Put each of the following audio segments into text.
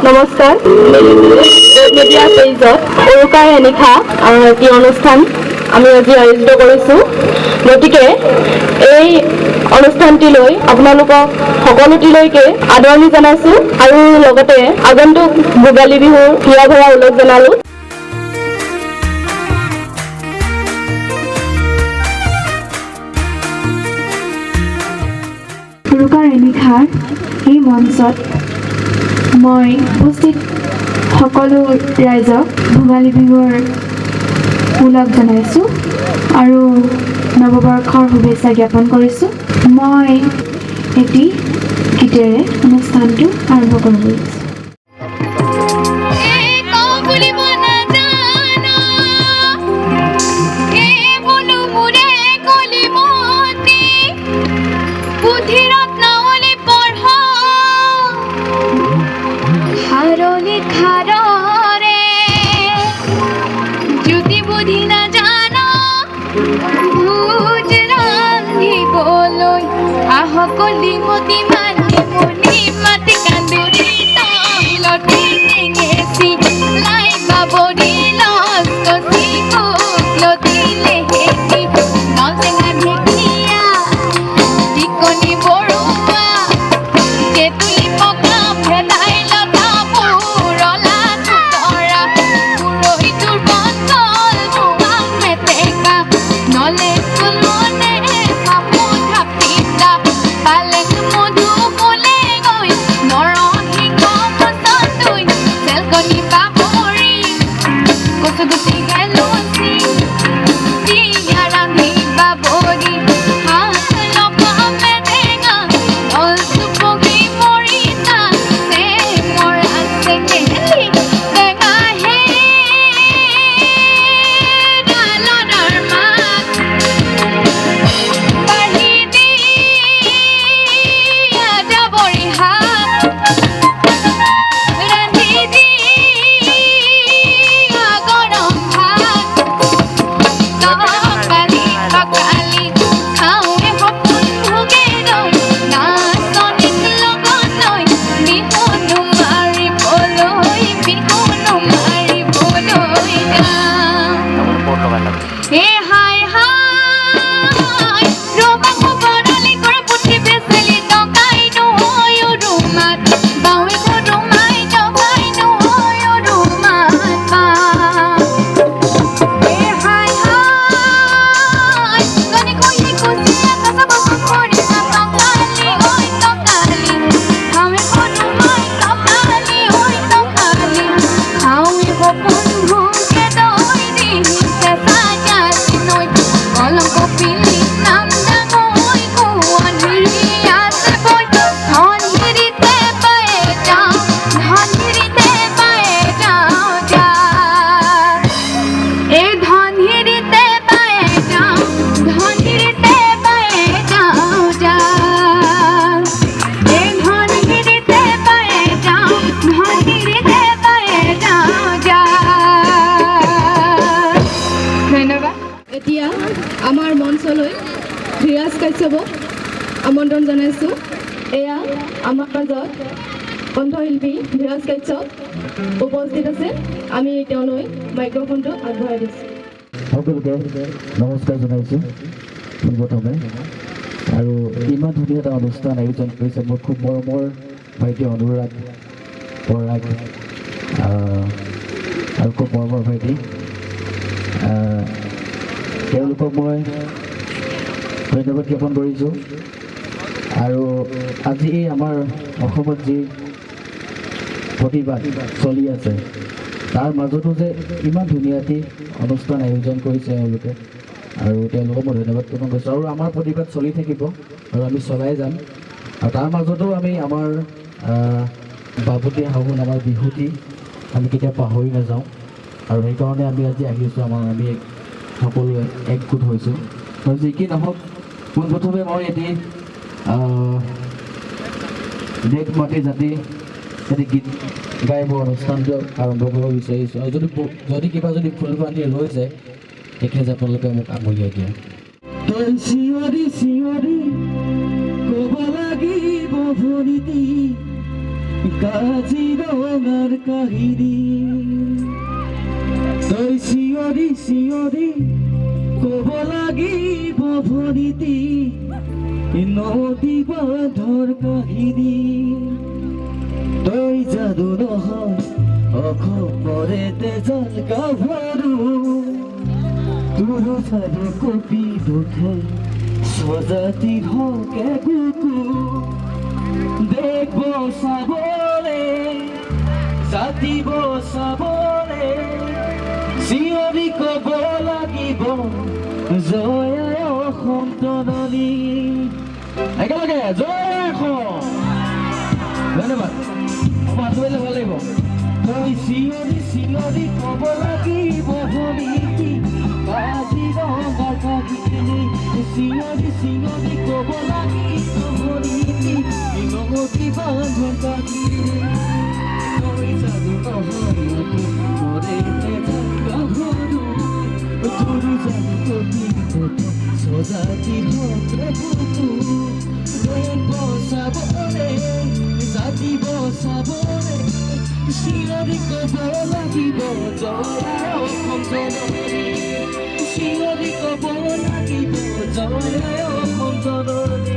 নমস্কাৰ মিডিয়া পেজত উৰুকাৰ নিশা এটি অনুষ্ঠান আমি আজি আয়োজিত কৰিছোঁ। গতিকে এই অনুষ্ঠানটিলৈ আপোনালোকক সকলোটিলৈকে আদৰণি জনাইছোঁ আৰু লগতে আগন্তুক ভোগালী বিহুৰ হিয়া ভৰা উল্লেখ জনালোঁ। উৰুকাৰ নিশাৰ এই মঞ্চত মই উপস্থিত সকলো ৰাইজক ভোগালী বিহুৰ ওলগ জনাইছোঁ আৰু নৱবৰ্ষৰ শুভেচ্ছা জ্ঞাপন কৰিছোঁ। মই এটি গীতেৰে অনুষ্ঠানটো আৰম্ভ কৰিব বিচাৰিছোঁ। আমাৰ মঞ্চলৈ ধীৰাজ কাশ্যপক আমন্ত্ৰণ জনাইছোঁ। এয়া আমাৰ মাজত কণ্ঠশিল্পী ধীৰাজ কাশ্যপ উপস্থিত আছে। আমি তেওঁলৈ মাইক্ৰফোনটো আগবঢ়াই দিছোঁ। সকলোকে নমস্কাৰ জনাইছোঁ পোনপ্ৰথমে। আৰু ইমান ধুনীয়া এটা অনুষ্ঠান আয়োজন কৰিছে মোৰ খুব মৰমৰ ভাইটি অনুৰাগ পৰাগ আৰু খুব মৰমৰ ভাইটি, তেওঁলোকক মই ধন্যবাদ জ্ঞাপন কৰিছোঁ। আৰু আজি এই আমাৰ অসমত যি প্ৰতিবাদ চলি আছে তাৰ মাজতো যে ইমান ধুনীয়া এটি অনুষ্ঠান আয়োজন কৰিছে এওঁলোকে, আৰু তেওঁলোকক মই ধন্যবাদ জ্ঞাপন কৰিছোঁ। আৰু আমাৰ প্ৰতিবাদ চলি থাকিব আৰু আমি চলাই যাম। আৰু তাৰ মাজতো আমি আমাৰ বাপুতি সাহোন আমাৰ বিহুটি আমি কেতিয়া পাহৰি নাযাওঁ। আৰু সেইকাৰণে আমি আজি আহিছোঁ, আমি সকলোৱে একগোট হৈছোঁ। আৰু যি কি নহওক, পোনপ্ৰথমে মই এটি দেশ মাতি জাতি এটি গীত গাই মোৰ অনুষ্ঠানটো আৰম্ভ কৰিব বিচাৰিছোঁ। আৰু যদি কিবা যদি ফুল পানী ৰৈ যায় তেখেতে আপোনালোকে মোক আমোলিয়াই দিয়ে। চিঞৰি চিঞৰি ক'ব লাগিব ভৰিটি কাজিৰঙাৰ কাহিনী তই চিঞৰি চিঞৰি ক'ব লাগিব ভৰিতি নদী বান্ধৰ কাহিনী তই যাদু নহয় অসমৰে তেজল গাভৰু তোৰ চাৰে কপি দুখে স্বজাতি হকে কুকুৰ দেখ বচাবলে জাতিব চাবলে চিঞৰি ক'ব লাগিব জয় অসম জননী একেলগে জয় অসম ধন্যবাদ মাতিলে ভাল লাগিব তই চিঞৰি চিঞৰি ক'ব লাগিব ভৰিতি কাজিৰঙাৰ কাহিনী চিঞৰি চিঞৰি ক'ব লাগিব ভৰিতি নদী বান্ধৰ কাহিনী তই যাদু নহয় মৰে গাভৰু তোৰ যাদু কবি স্বজাতি হকে পুতুৰ বচাবলে জাতি বচাবলে চিঞৰি ক'ব লাগিব জয় অসম জননী চিঞৰি ক'ব লাগিব জয় অসম জননী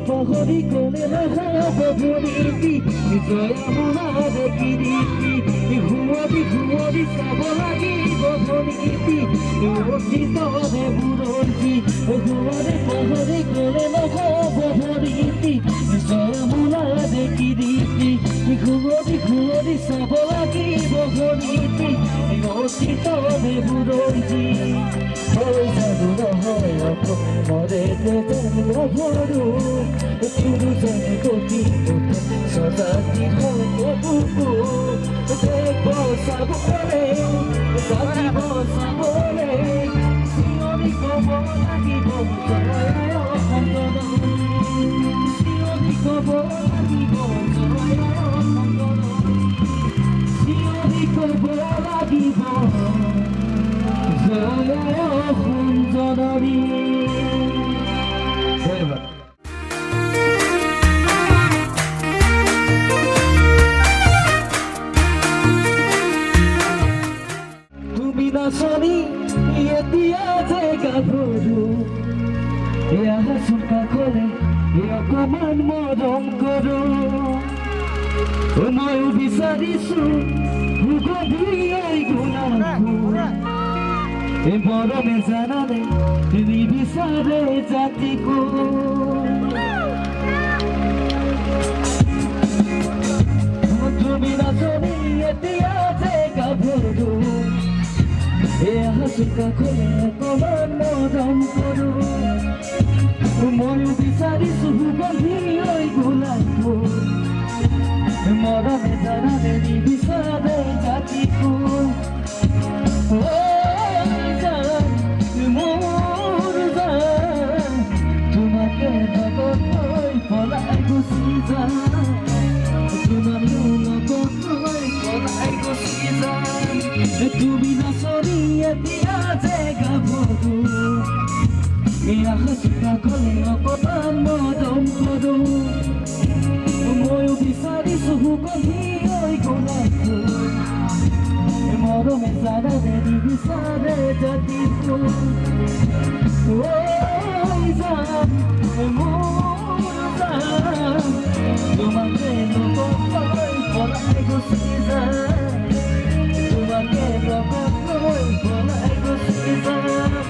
পাহৰি গ'লে নহ'ব ভৰিতি জয়মুনাৰে কিৰিতি ঘূৰি ঘূৰি চাব লাগিব ভৰিতি অতীতৰে বুৰঞ্জী ঘূৰে পাহৰি গ'লে নহ'ব ভৰিতি জয়মুনাৰে কিৰিতি ঘূৰি ঘূৰি চাব লাগিব ভৰিতি অতীতৰে বুৰঞ্জী হৈ যাদু নহয় অসমৰে তেজল গাভৰু তোৰ জানি কবি স্বজাতি হকে কুকুৰ দেখ বচাবলে জাতি বচাবলে চিঞৰি ক'ব লাগিব জয় অসম জননী চিঞৰি ক'ব লাগিব জয় অসম জননী চিঞৰি ক'ব লাগিব জয় অসম জননী ধন্যবাদ নাচনি এতিয়া যে গাভৰু এয়া চুকা ক'লে অকমান মৰম কৰো ময়ো বিচাৰিছো গভীৰ গুণাবোৰ মৰমে জানানে নিবিচাৰে জাতিকো তুমি নাচনি এতিয়া যে গাভৰু এয়া চুকা ক'লে অকমান মৰম কৰো ময়ো বিচাৰিছো গভীৰ গুণাবোৰ মৰমে জানানে নিবিচাৰে জাতিকো মোৰ জান তোমাকে লগত লৈ পলাই গুচি যাম তোমাৰো লগত লৈ পলাই গুচি যাম তুমি নাচনি এতিয়া যে গাভৰু এয়া চুকা ক'লে অকমান মৰম কৰো ময়ো বিচাৰিছো গভীৰ গুণাবোৰ মৰমে জানানে নিবিচাৰে জাতিকো যাম মোৰ যাম তোমাকে লগত লৈ পলাই গুচি যাম তোমাকে লগত লৈ পলাই গুচি যাম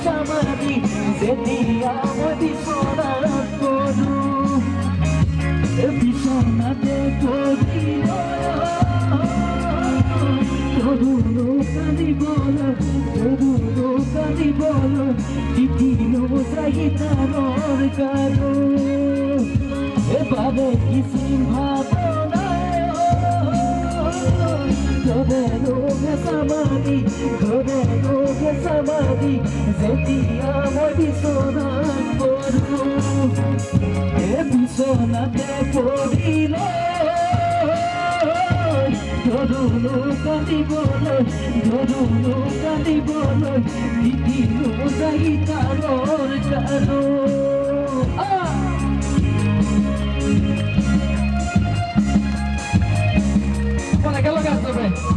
সমাধি যেতিয়া মই বিচনাত পৰো বিচনাতে পৰি তৰুণো কান্দিবলৈ দিদিও চাহিতানৰ কাৰো বাবে কিছিম ভাৱনাই ঘৰে সমাধি যেতিয়া মই বিচনাত পৰো বিচনাতে পৰিলে ধৰুলো কান্দিবলৈ দিদিও চাহিতানৰ কাৰো একেলগে আছে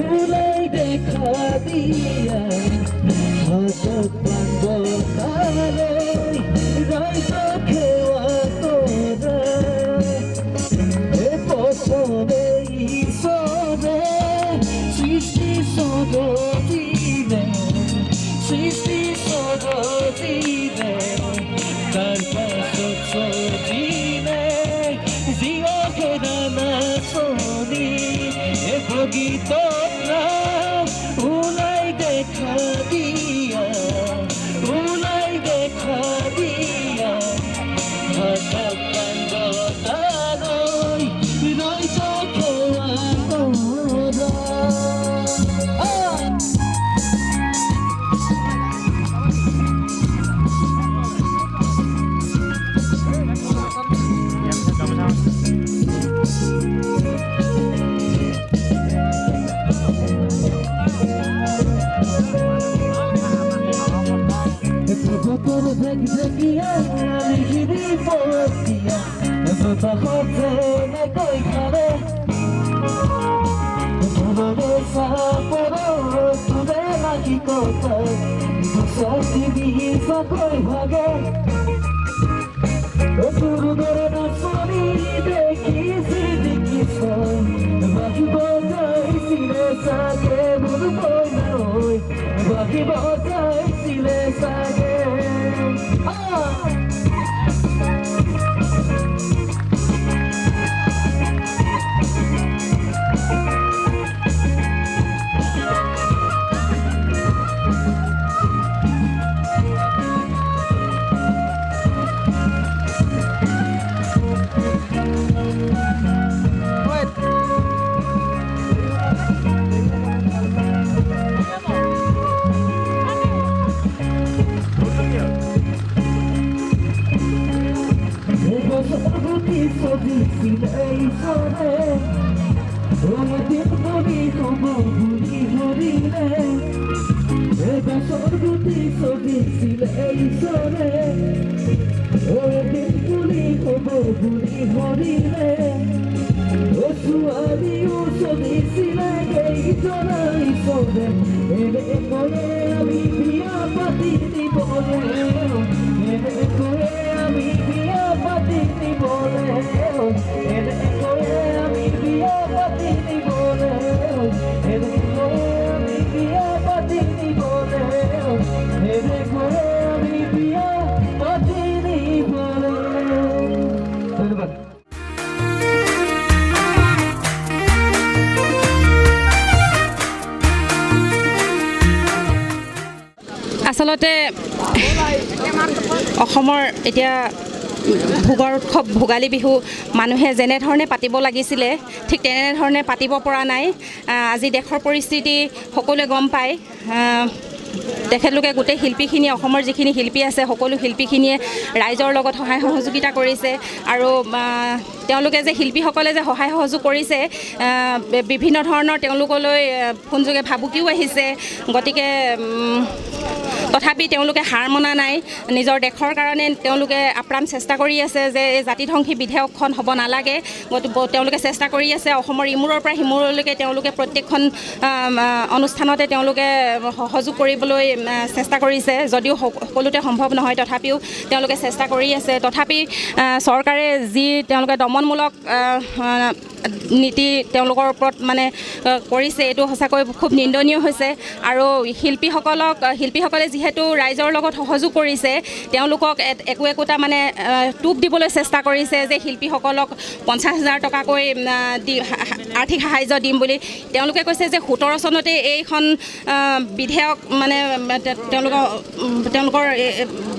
উলাই দেখা দিয়া হাতত পাঙ্গতালৈ ৰাইজ খেৱা তোৰা পচৰে ঈশ্বৰে সৃষ্টি সৰজিলে তাৰ পাছত সজিলে জীৱকে দানা চনি গীতত ওলাই দেখা দিয়া হাতত পাঙ্গতালৈ ৰাইজ খেৱা তোৰা আমি বিয়া পাতি দিবলে আচলতে অসমৰ এতিয়া ভোগৰ উৎসৱ ভোগালী বিহু মানুহে যেনেধৰণে পাতিব লাগিছিলে ঠিক তেনেধৰণে পাতিব পৰা নাই। আজি দেশৰ পৰিস্থিতি সকলোৱে গম পায়। তেখেতলোকে গোটেই শিল্পীখিনি অসমৰ যিখিনি শিল্পী আছে সকলো শিল্পীখিনিয়ে ৰাইজৰ লগত সহায় সহযোগিতা কৰিছে আৰু তেওঁলোকে যে শিল্পীসকলে যে সহায় সহযোগ কৰিছে বিভিন্ন ধৰণৰ তেওঁলোকলৈ ফোনযোগে ভাবুকিও আহিছে। গতিকে তথাপি তেওঁলোকে হাৰ মনা নাই। নিজৰ দেশৰ কাৰণে তেওঁলোকে আপ্ৰাণ চেষ্টা কৰি আছে যে এই জাতিধ্বংসী বিধেয়কখন হ'ব নালাগে। তেওঁলোকে চেষ্টা কৰি আছে। অসমৰ ইমূৰৰ পৰা সিমূৰলৈকে তেওঁলোকে প্ৰত্যেকখন অনুষ্ঠানতে তেওঁলোকে সহযোগ কৰিবলৈ চেষ্টা কৰিছে। যদিও সকলোতে সম্ভৱ নহয় তথাপিও তেওঁলোকে চেষ্টা কৰি আছে। তথাপি চৰকাৰে যি তেওঁলোকে দমনমূলক নীতি তেওঁলোকৰ ওপৰত মানে কৰিছে এইটো সঁচাকৈ খুব নিন্দনীয় হৈছে। আৰু শিল্পীসকলে যিহেতু ৰাইজৰ লগত সহযোগ কৰিছে তেওঁলোকক একোটা মানে টোপ দিবলৈ চেষ্টা কৰিছে যে শিল্পীসকলক 50,000 টকাকৈ আৰ্থিক সাহাৰ্য দিম বুলি। তেওঁলোকে কৈছে যে 17 চনতে এইখন বিধেয়ক মানে তেওঁলোকৰ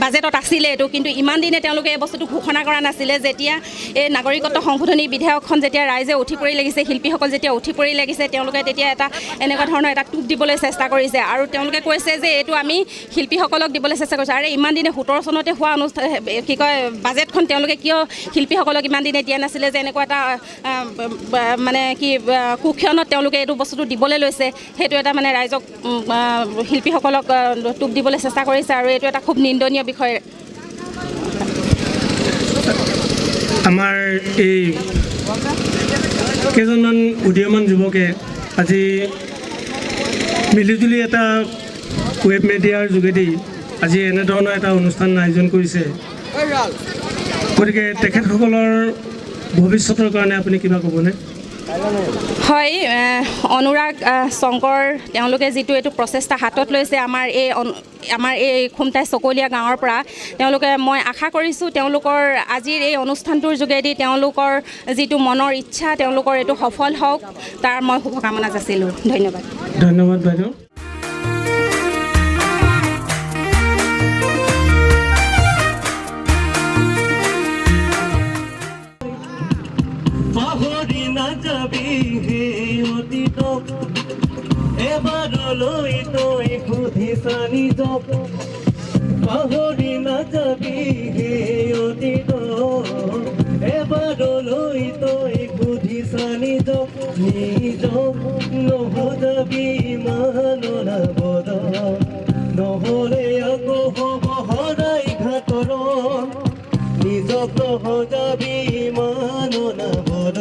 বাজেটত আছিলে এইটো, কিন্তু ইমান দিনে তেওঁলোকে এই বস্তুটো ঘোষণা কৰা নাছিলে। যেতিয়া এই নাগৰিকত্ব সংশোধনী বিধেয়কখন যেতিয়া ৰাইজে উঠি পৰি লাগিছে, শিল্পীসকল যেতিয়া উঠি পৰি লাগিছে তেওঁলোকে তেতিয়া এনেকুৱা ধৰণৰ এটা টোপ দিবলৈ চেষ্টা কৰিছে। আৰু তেওঁলোকে কৈছে যে এইটো আমি শিল্পীসকলক দিবলৈ চেষ্টা কৰিছোঁ। আৰু ইমান দিনে 17 চনতে হোৱা বাজেটখন তেওঁলোকে কিয় শিল্পীসকলক ইমান দিনে দিয়া নাছিলে যে এনেকুৱা এটা মানে কুক্ষণত তেওঁলোকে এইটো বস্তুটো দিবলৈ লৈছে। সেইটো এটা মানে ৰাইজক শিল্পীসকলক টোপ দিবলৈ চেষ্টা কৰিছে আৰু এইটো এটা খুব নিন্দনীয় বিষয়। আমাৰ এই কেইজনমান উদীয়মান যুৱকে আজি মিলিজুলি এটা ৱেব মিডিয়াৰ যোগেদি আজি এনেধৰণৰ এটা অনুষ্ঠান আয়োজন কৰিছে। গতিকে তেখেতসকলৰ ভৱিষ্যতৰ কাৰণে আপুনি কিবা ক'বনে? হয়, অনুৰাগ শংকৰ তেওঁলোকে যিটো এইটো প্ৰচেষ্টা হাতত লৈছে আমাৰ এই খুমটাই চকলীয়া গাঁৱৰ পৰা, তেওঁলোকে মই আশা কৰিছোঁ তেওঁলোকৰ আজিৰ এই অনুষ্ঠানটোৰ যোগেদি তেওঁলোকৰ যিটো মনৰ ইচ্ছা তেওঁলোকৰ এইটো সফল হওক, তাৰ মই শুভকামনা যাচিলোঁ। ধন্যবাদ। ধন্যবাদ বাইদেউ। পাহৰি নাযাবি হে অতীতক, এবাৰলৈ তই সুধিছা নিজক। পাহৰি নাযাবি হে অতীতক, এবাৰলৈ তই সুধিছা নিজক। নিজক নহজাবি মাননাবদ, নহ'লে আকৌ হ'ব সদায় ঘাটৰ। নিজক নহজাবি মাননাবদ,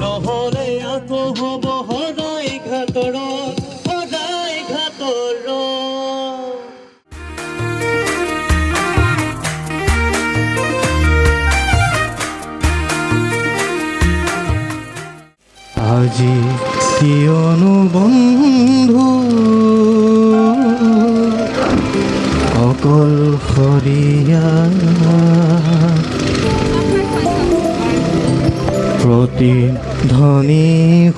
নহ'লে আকৌ হ'ব সদায় ঘাটৰ, সদায় ঘাটৰ। আজি কিয়নো বন্ধু অকলশৰীয়া, প্ৰতিধ্বনি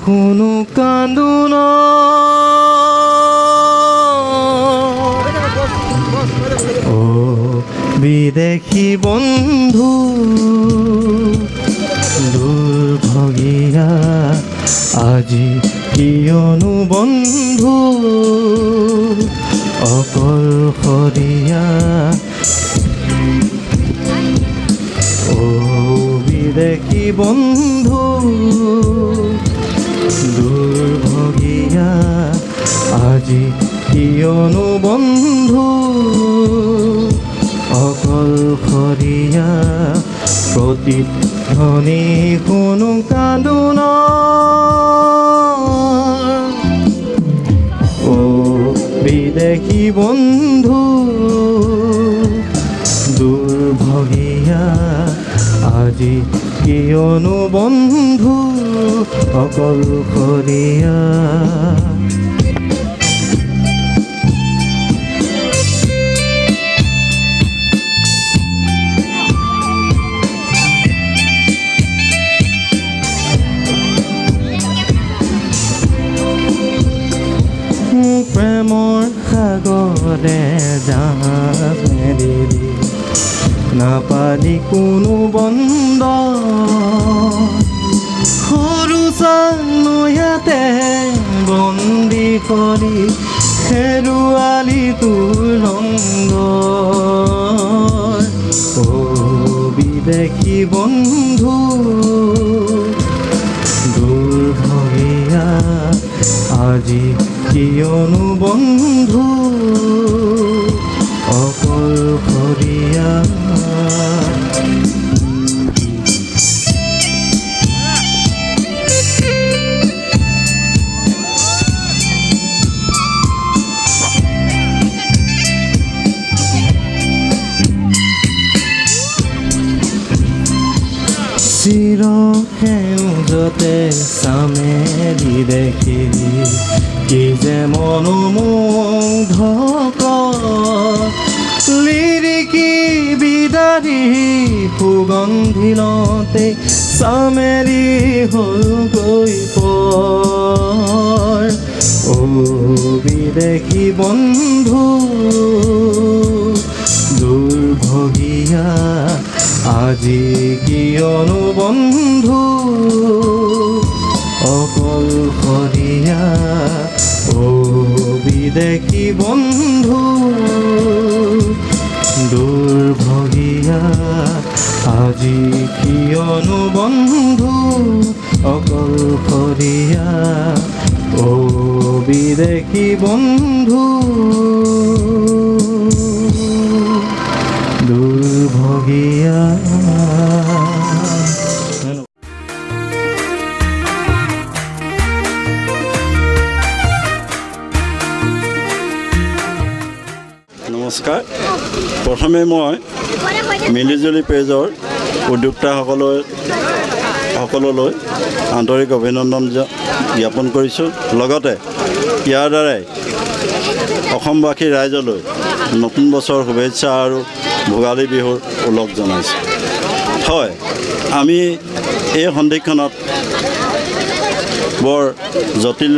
শুনো কান্দোন। অ বিদেশী বন্ধু দুৰ্ভগীয়া, আজি কিয়নো বন্ধু অকলশৰীয়া। অ বিদেশী বন্ধু দুৰ্ভগীয়া, আজি কিয়নো বন্ধু অকলশৰীয়া। প্ৰতিধ্বনি শুনো কান্দোন। অ বিদেশী বন্ধু দুৰ্ভগীয়া, আজি কিয়নো বন্ধু অকলশৰীয়া। প্ৰেমৰ সাগৰ বিপদে জাহাজ মেলিলি নাপালি কোনো বন্ধ সৰু চানৈয়াতে বন্দী কৰি হেৰুৱালি তোৰ লংগ বিদেশী বন্ধু দুৰ্ভগীয়া আজি কিয়নো বন্ধু অকলশৰীয়া চিৰ সেউজতে চামেলি দেখিলি কি যে মনোমুগ্ধক লিৰিকি বিদাৰি সুগন্ধিলতে চামেলি হ'লগৈ পৰ বিদেশী বন্ধু দুৰ্ভগীয়া আজি কিয়নো বন্ধু অকলশৰীয়া বিদেশী বন্ধু দুৰ্ভগীয়া আজি কিয়নো বন্ধু অকলশৰীয়া বিদেশী বন্ধু দুৰ্ভগীয়া নমস্কাৰ। প্ৰথমে মই মিলিজুলি পেজৰ উদ্যোক্তাসকললৈ আন্তৰিক অভিনন্দন জ্ঞাপন কৰিছোঁ। লগতে ইয়াৰ দ্বাৰাই অসমবাসী ৰাইজলৈ নতুন বছৰ শুভেচ্ছা আৰু ভোগালী বিহুৰ ওলগ জনাইছোঁ। হয়, আমি এই সন্ধিক্ষণত বৰ জটিল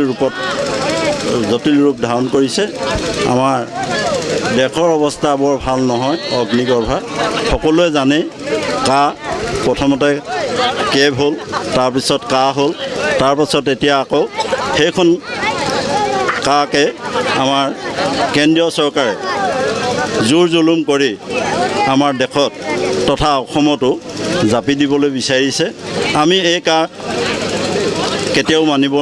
ৰূপ ধাৰণ কৰিছে। আমাৰ দেশৰ অৱস্থা বৰ ভাল নহয়, অগ্নিগৰ্ভা। সকলোৱে জানে প্ৰথমতে কেব হ'ল, তাৰপিছত হ'ল, তাৰপাছত এতিয়া আকৌ সেইখন কাকে আমাৰ কেন্দ্ৰীয় চৰকাৰে জোৰ জুলুম কৰি আমাৰ দেশত তথা অসমতো জাপি দিবলৈ বিচাৰিছে। আমি এই কেতিয়াও মানিব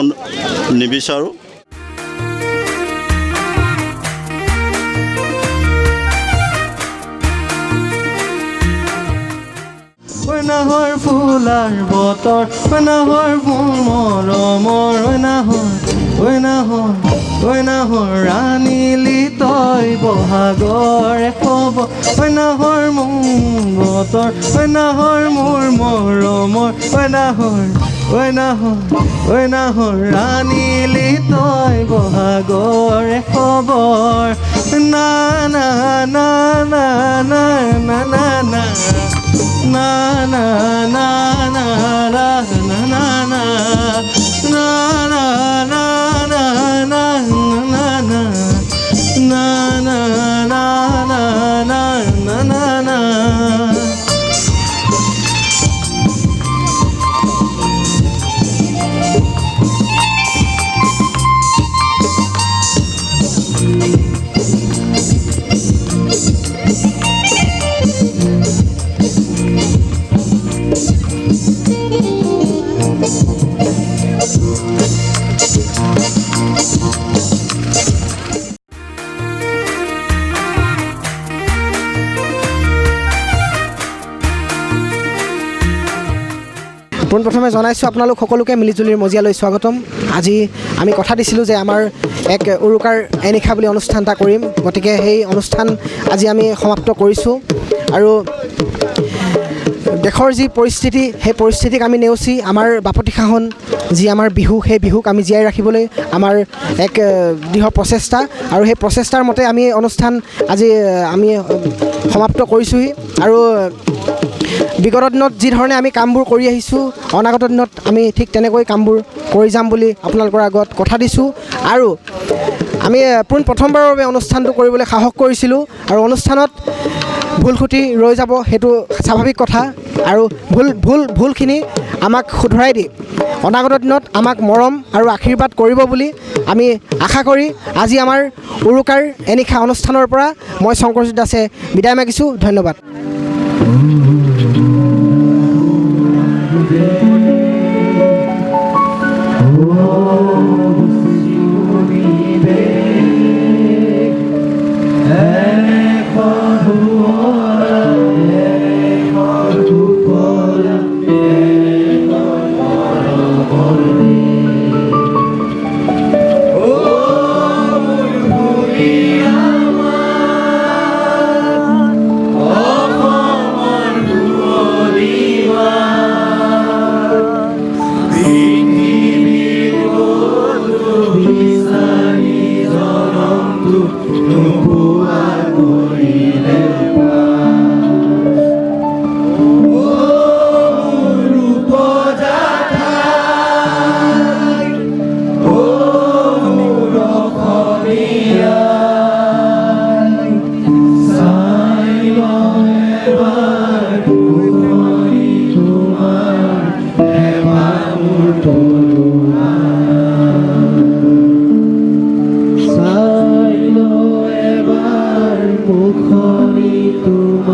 নিবিচাৰোঁ। নাহৰ ফুলাৰ বতৰ নাহৰ ফুল মৰমৰ নাহৰ ৰাণীলি তই বহাগৰ খবৰ নাহৰ মোৰ বতৰ নাহৰ মোৰ মৰমৰ নাহৰ ৰাণীলি তই বহাগৰ খবৰ না না না না না না না না na na na na na na na na na na na na na na na na পোনপ্ৰথমে জনাইছোঁ আপোনালোক সকলোকে মিলিজুলিৰ মজিয়ালৈ স্বাগতম। আজি আমি কথা দিছিলোঁ যে আমাৰ এক উৰুকাৰ এনিশা বুলি অনুষ্ঠান এটা কৰিম, গতিকে সেই অনুষ্ঠান আজি আমি সমাপ্ত কৰিছোঁ। আৰু দেশৰ যি পৰিস্থিতি, সেই পৰিস্থিতিক আমি নেওচি আমাৰ বাপতিসাহোন যি আমাৰ বিহু, সেই বিহুক আমি জীয়াই ৰাখিবলৈ আমাৰ এক দৃঢ় প্ৰচেষ্টা, আৰু সেই প্ৰচেষ্টাৰ মতে আমি অনুষ্ঠান আজি আমি সমাপ্ত কৰিছোঁহি। আৰু বিগত দিনত যি ধৰণে আমি কামবোৰ কৰি আহিছোঁ, অনাগত দিনত আমি ঠিক তেনেকৈ কামবোৰ কৰি যাম বুলি আপোনালোকৰ আগত কথা দিছোঁ। আৰু আমি প্ৰথমবাৰৰ বাবে অনুষ্ঠানটো কৰিবলৈ সাহস কৰিছিলোঁ আৰু অনুষ্ঠানত ভুল খুটি ৰৈ যাব সেইটো স্বাভাৱিক কথা আৰু ভুলখিনি আমাক শুধৰাই দি অনাগত দিনত আমাক মৰম আৰু আশীৰ্বাদ কৰিব বুলি আমি আশা কৰি আজি আমাৰ উৰুকাৰ এনিশা অনুষ্ঠানৰ পৰা মই শংকৰজিৎ দাসে বিদায় মাগিছোঁ। ধন্যবাদ। তোমাৰ